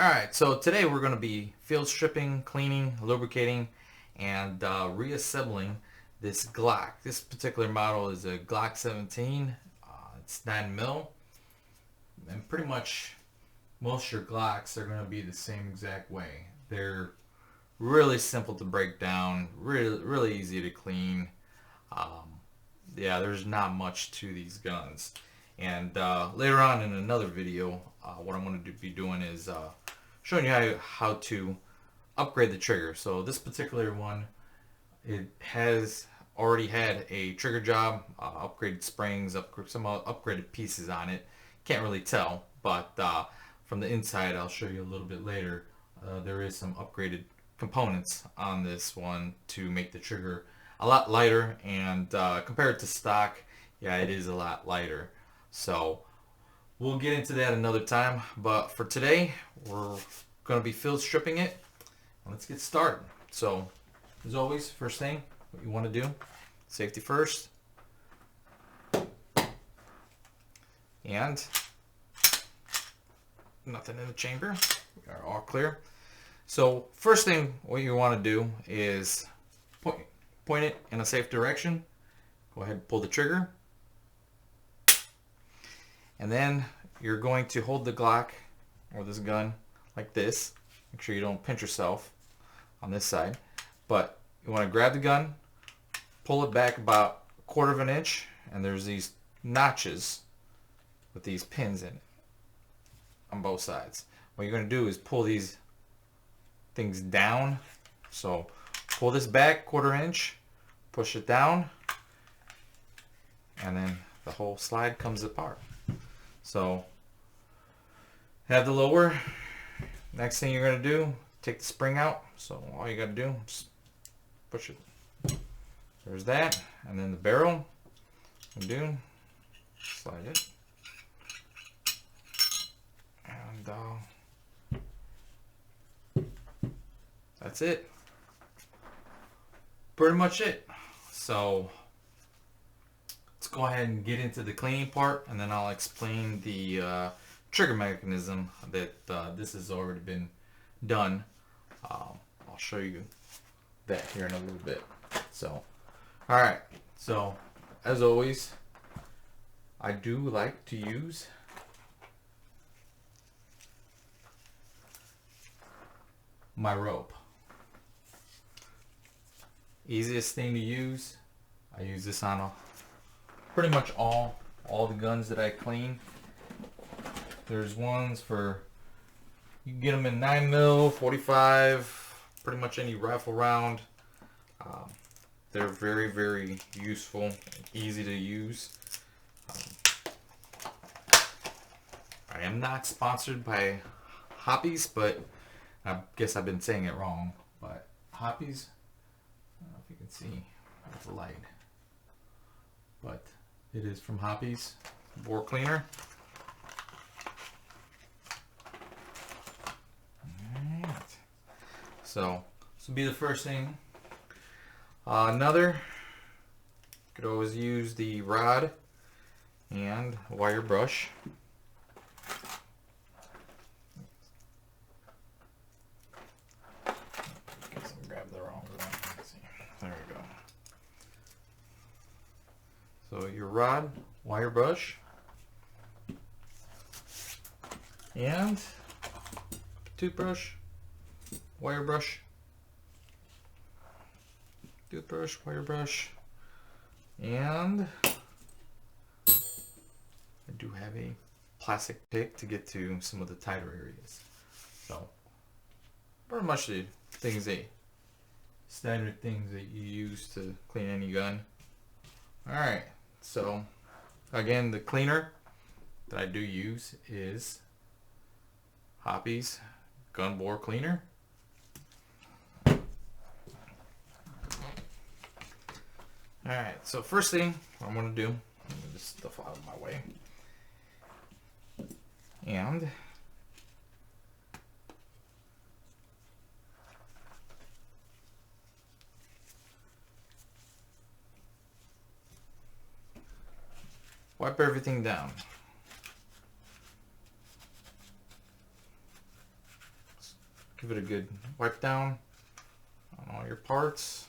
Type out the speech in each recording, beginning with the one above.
Alright, so today we're going to be field stripping, cleaning, lubricating, and reassembling this Glock. This particular model is a Glock 17. It's 9mm, and pretty much most of your Glocks are going to be the same exact way. They're really simple to break down, really easy to clean. Yeah, there's not much to these guns. And later on in another video, what I'm going to be doing is showing you how to upgrade the trigger. So this particular one, it has already had a trigger job, upgraded springs, some upgraded pieces on it. Can't really tell, but from the inside, I'll show you a little bit later. There is some upgraded components on this one to make the trigger a lot lighter, and compared to stock, yeah, it is a lot lighter. So we'll get into that another time, but for today, we're going to be field stripping it. Let's get started. So, as always, first thing, what you want to do, safety first. And nothing in the chamber. We are all clear. So, first thing, what you want to do is point it in a safe direction. Go ahead and pull the trigger. And then you're going to hold the Glock or this gun like this. Make sure you don't pinch yourself on this side. But you want to grab the gun, pull it back about 1/4 of an inch, and there's these notches with these pins in it on both sides. What you're going to do is pull these things down. So pull this back 1/4 inch, push it down, and then the whole slide comes apart. So have the lower. Next thing you're going to do, take the spring out. So all you got to do is push it. There's that. And then the barrel, undo, slide it. And that's it. Pretty much it. So let's go ahead and get into the cleaning part, and then I'll explain the trigger mechanism that this has already been done. I'll show you that here in a little bit. So, alright, so as always, I do like to use my rope. Easiest thing to use. I use this on pretty much all the guns that I clean. There's ones for, you can get them in 9mm, 45, pretty much any rifle round. They're very useful, easy to use. I am not sponsored by Hoppies, but I guess I've been saying it wrong. But Hoppies, I don't know if you can see with the light, but it is from Hoppies bore cleaner. Alright, so this will be the first thing. Another, could always use the rod and wire brush. Guess I grabbed the wrong one. Let's see. There we go. So your rod, wire brush, and toothbrush, wire brush, toothbrush, wire brush, and I do have a plastic pick to get to some of the tighter areas. So pretty much the things standard things that you use to clean any gun. Alright, so again, the cleaner that I do use is Hoppies gun bore cleaner. Alright, so first thing I'm going to do, move this stuff out of my way, and wipe everything down. Give it a good wipe down on all your parts.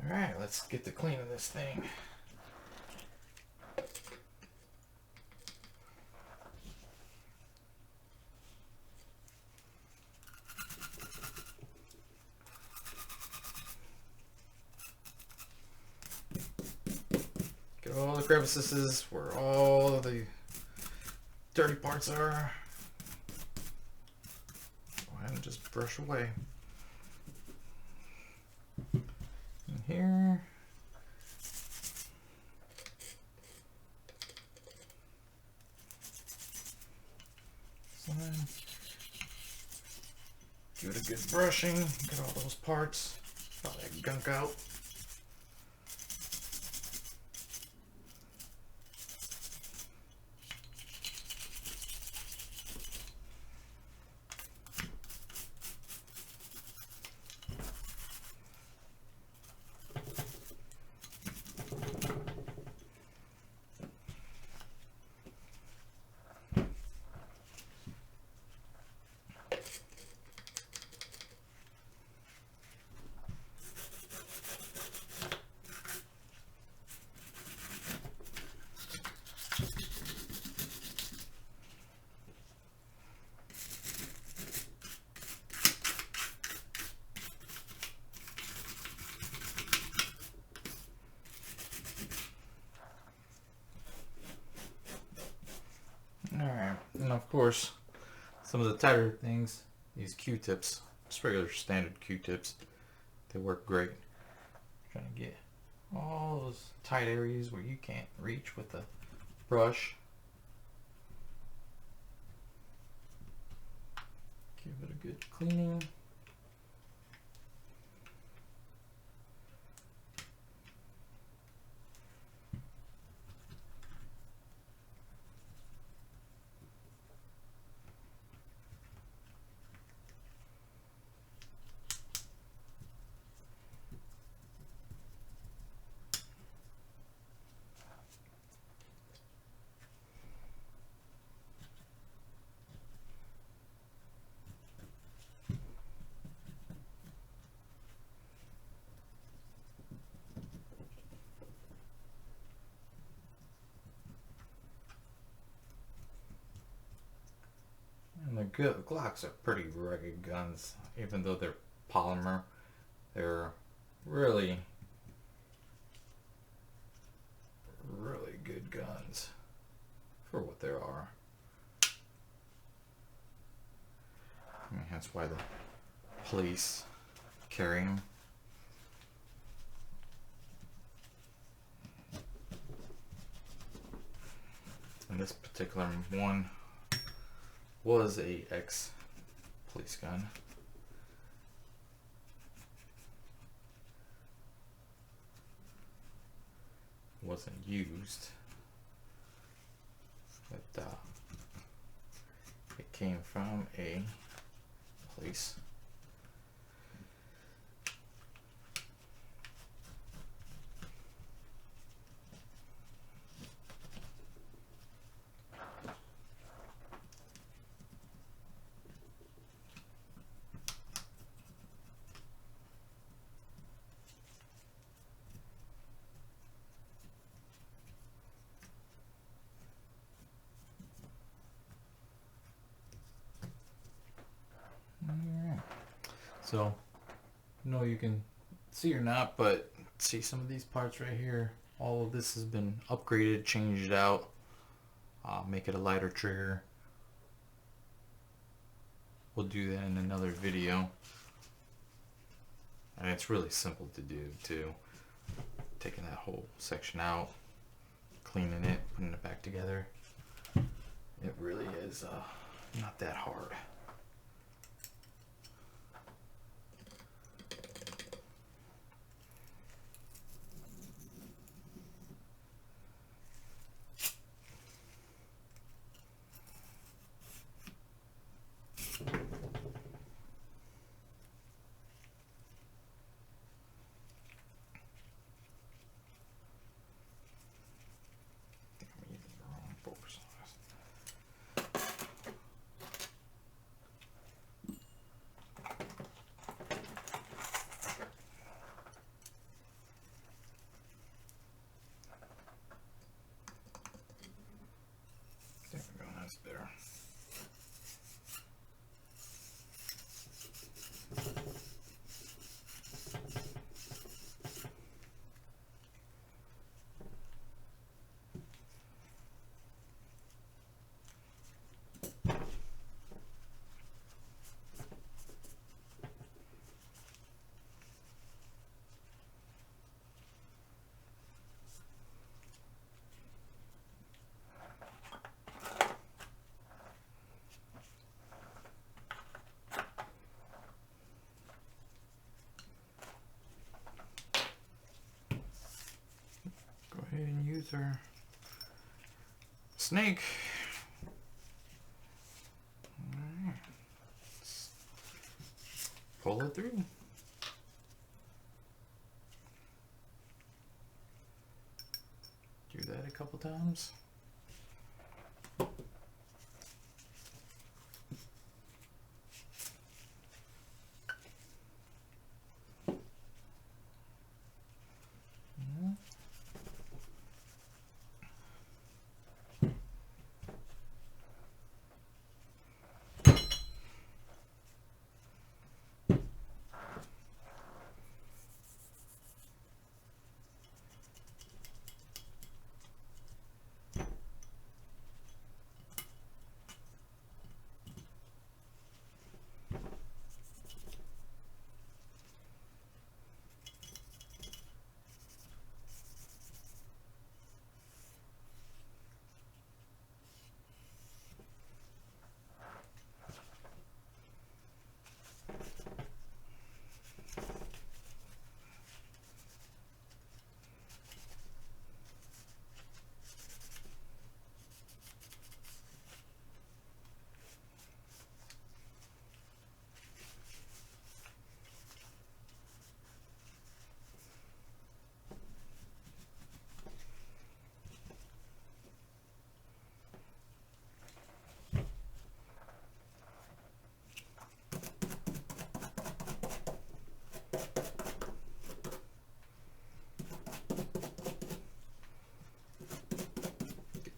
Alright, let's get to cleaning this thing. Get all the crevices where all of the dirty parts are. Go ahead and just brush away. In here. Give it a good brushing. Get all those parts, all that gunk out. Alright, and of course, some of the tighter things, these Q-tips, just regular standard Q-tips, they work great. Trying to get all those tight areas where you can't reach with a brush. Give it a good cleaning. And the Glocks are pretty rugged guns, even though they're polymer. They're really good guns for what they are. I mean, that's why the police carry them. And this particular one was a ex-police gun. Wasn't used, but it came from a police. So, no, you can see or not, but see some of these parts right here. All of this has been upgraded, changed out, make it a lighter trigger. We'll do that in another video. And it's really simple to do too. Taking that whole section out, cleaning it, putting it back together. It really is not that hard. There. Go ahead and use our snake. All right. Pull it through. Do that a couple times.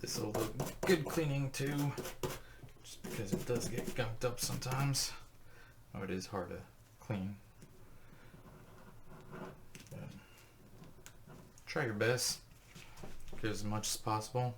This will look good cleaning too, just because it does get gunked up sometimes. Oh, it is hard to clean. But try your best, get as much as possible.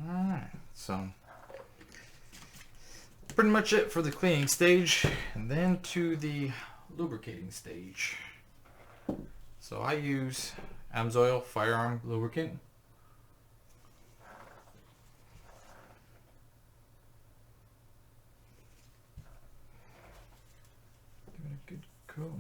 Alright, so pretty much it for the cleaning stage, and then to the lubricating stage. So I use Amsoil firearm lubricant. Give it a good go.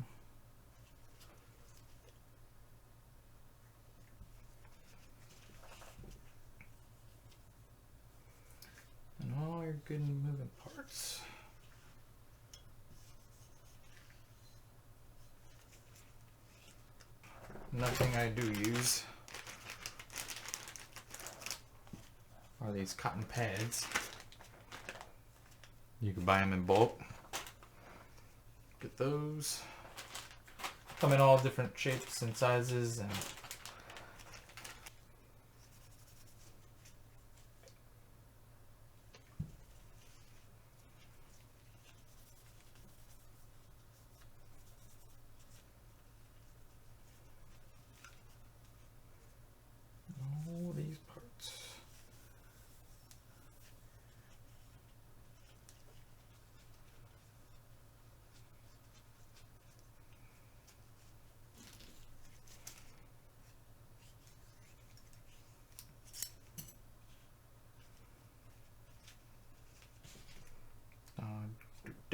And all your good moving parts. Nothing I do use are these cotton pads. You can buy them in bulk. Get those. Come in all different shapes and sizes, and all these parts.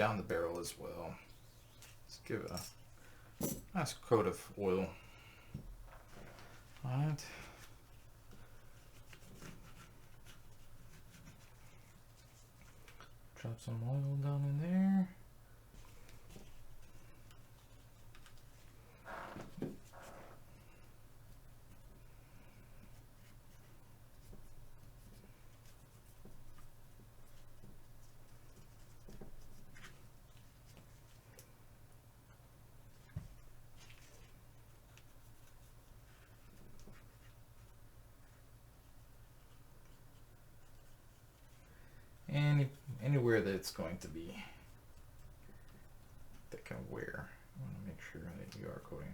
down the barrel as well. Let's give it a nice coat of oil. All right. Drop some oil down in there. Anywhere that it's going to be that can wear. I want to make sure that you are coating.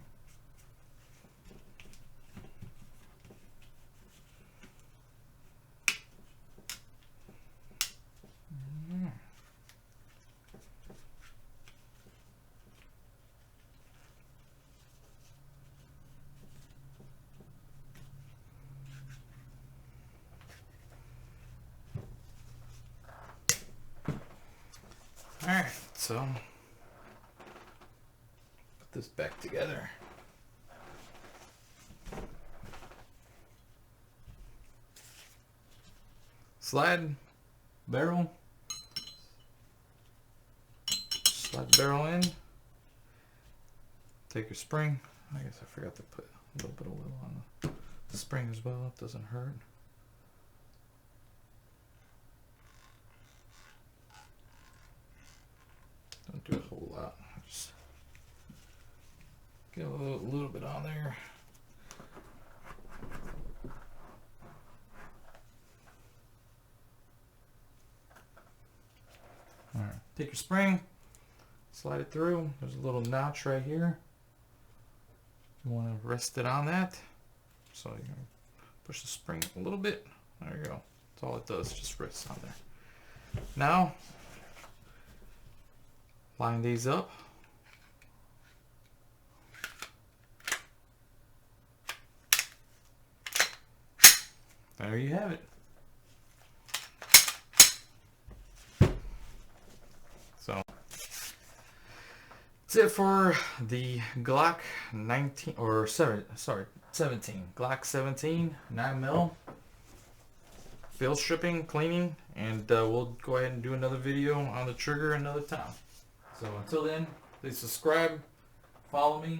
Alright, so put this back together. Slide barrel. Slide the barrel in. Take your spring. I guess I forgot to put a little bit of oil on the spring as well. It doesn't hurt. Don't do a whole lot. Just get a little bit on there. All right. Take your spring, slide it through. There's a little notch right here. You want to rest it on that. So you're gonna push the spring a little bit. There you go. That's all it does. Just rests on there. Now, line these up. There you have it. So that's it for the Glock 19 or 17 Glock 17 9mm field stripping, cleaning, and we'll go ahead and do another video on the trigger another time. So until then, please subscribe, follow me,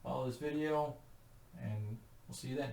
follow this video, and we'll see you then.